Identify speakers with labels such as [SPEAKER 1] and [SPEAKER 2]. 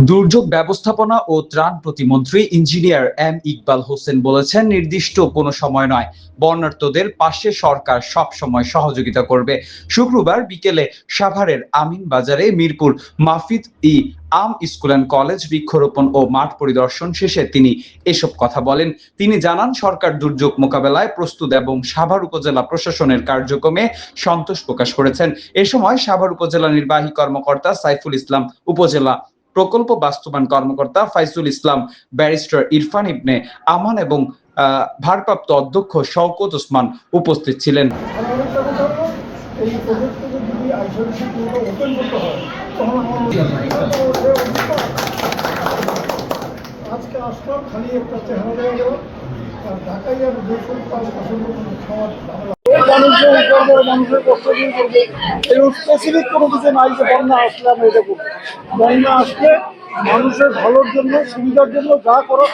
[SPEAKER 1] দুর্যোগ ব্যবস্থাপনা ও ত্রাণ প্রতিমন্ত্রী ইঞ্জিনিয়ার এম ইকবাল হোসেন বলেছেন, নির্দিষ্ট কোনো সময় নয়, বন্যার্তদের পাশে সরকার সব সময় সহযোগিতা করবে। শুক্রবার বিকেলে সাভারের আমিন বাজারে মিরপুর মাফিদ ই আম স্কুল অ্যান্ড কলেজ বৃক্ষরোপণ ও মাঠ পরিদর্শন শেষে তিনি এসব কথা বলেন। তিনি জানান, সরকার দুর্যোগ মোকাবেলায় প্রস্তুত এবং সাভার উপজেলা প্রশাসনের কার্যক্রমে সন্তোষ প্রকাশ করেছেন। এ সময় সাভার উপজেলা নির্বাহী কর্মকর্তা সাইফুল ইসলাম, উপজেলা প্রকল্প বাস্তবায়ন কর্মকর্তা ফাইজুল ইসলাম, ব্যারিস্টার ইরফান ইবনে আমান এবং ভারপ্রাপ্ত অধ্যক্ষ শওকত ওসমান উপস্থিত ছিলেন।
[SPEAKER 2] আজকে আসলাম, খালি একটা চেহারা দেওয়া গেল ঢাকায় আর 205 খাওয়ার মানুষের কষ্ট দূর করবে। এরকম স্পেসিফিক কোনো কিছু নাই যে বন্যা আসলে আমরা এটা করবো। বন্যা আসলে মানুষের ভালোর জন্য, সুবিধার জন্য যা করা